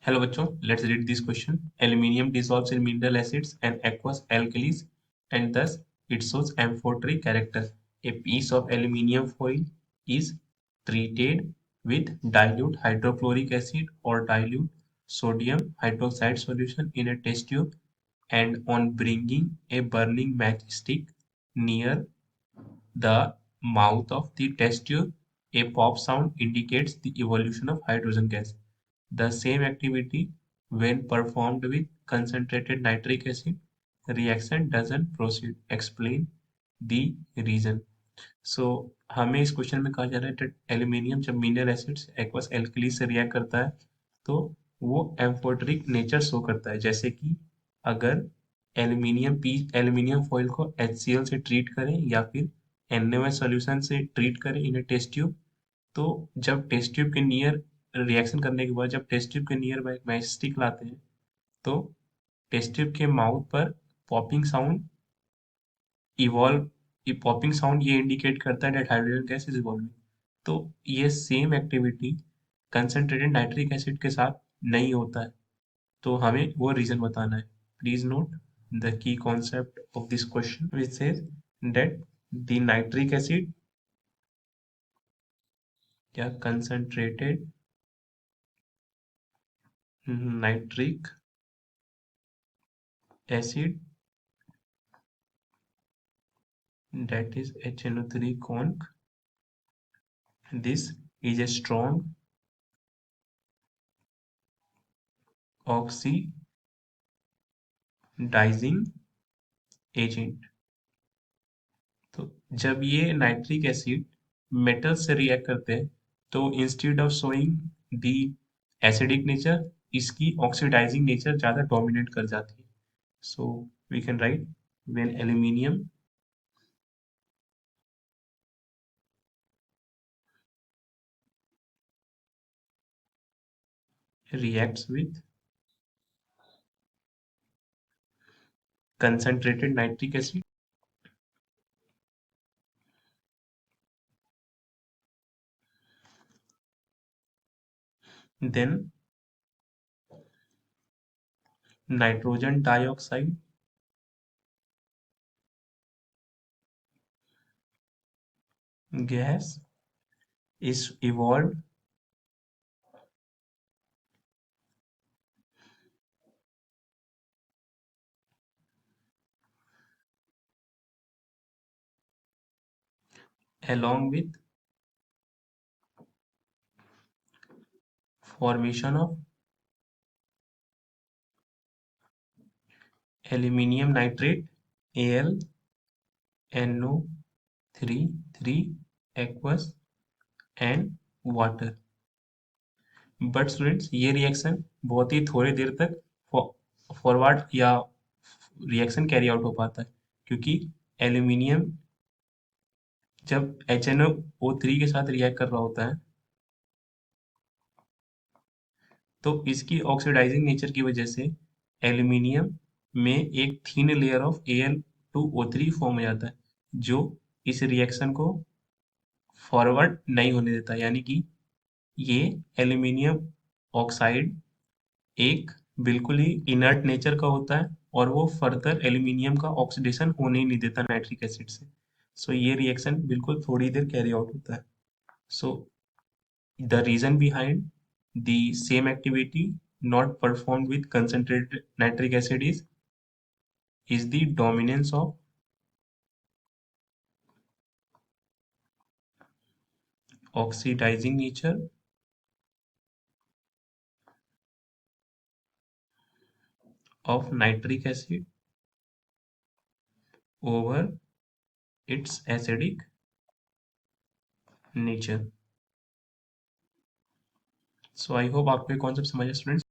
Hello बच्चों, let's read this question. Aluminium dissolves in mineral acids and aqueous alkalis and thus it shows amphoteric character. A piece of aluminium foil is treated with dilute hydrochloric acid or dilute sodium hydroxide solution in a test tube, and on bringing a burning matchstick near the mouth of the test tube, a pop sound indicates the evolution of hydrogen gas. The same activity, when performed with concentrated nitric acid, reaction doesn't proceed. Explain the reason. So हमें इस question में कहा जा रहा है कि aluminium जब mineral acids aqueous alkali से रिएक्ट करता है तो वो एम्फोटेरिक नेचर शो करता है, जैसे कि अगर एल्यूमिनियम फॉयल को HCl से ट्रीट करें या फिर NaOH सॉल्यूशन से ट्रीट करें इन टेस्ट ट्यूब, तो जब टेस्ट ट्यूब के नियर रिएक्शन करने के बाद जब टेस्ट ट्यूब के नियर मैच स्टिक लाते हैं तो टेस्ट ट्यूब के माउथ पर popping sound evolve popping sound ये इंडिकेट करता है that hydrogen gas is evolving. तो ये same activity concentrated nitric acid के साथ नहीं होता है, तो हमें वो रीजन बताना है। Please note the key concept of this question which says that the nitric acid या concentrated nitric acid that is HNO3 conc. This is a strong oxidizing agent. तो जब ये नाइट्रिक एसिड मेटल से react करते हैं तो instead of showing the acidic nature इसकी oxidising nature ज़्यादा डोमिनेट कर जाती है। So we can write when aluminium reacts with concentrated nitric acid, then nitrogen dioxide gas is evolved along with formation of aluminium nitrate Al NO3 3 aqueous and water। But students ये reaction बहुत ही थोड़ी देर तक forward या reaction carry out हो पाता है, क्योंकि aluminium जब HNO3 के साथ रिएक्ट कर रहा होता है तो इसकी ऑक्सीडाइजिंग नेचर की वजह से एल्यूमिनियम में एक thin layer of Al2O3 form हो जाता है, जो इस रिएक्शन को फॉरवर्ड नहीं होने देता। यानी कि ये एल्यूमिनियम ऑक्साइड एक बिल्कुल ही इनर्ट नेचर का होता है और वो फर्दर एल्यूमिनियम का ऑक्सीडेशन होने ही नहीं देता नाइट्रिक एसिड से। सो ये रिएक्शन बिल्कुल थोड़ी देर कैरी आउट होता है। So the reason behind the same activity not performed with concentrated nitric acid is the dominance of oxidizing nature of nitric acid over its acidic nature। So I hope आपको ये concept समझ students.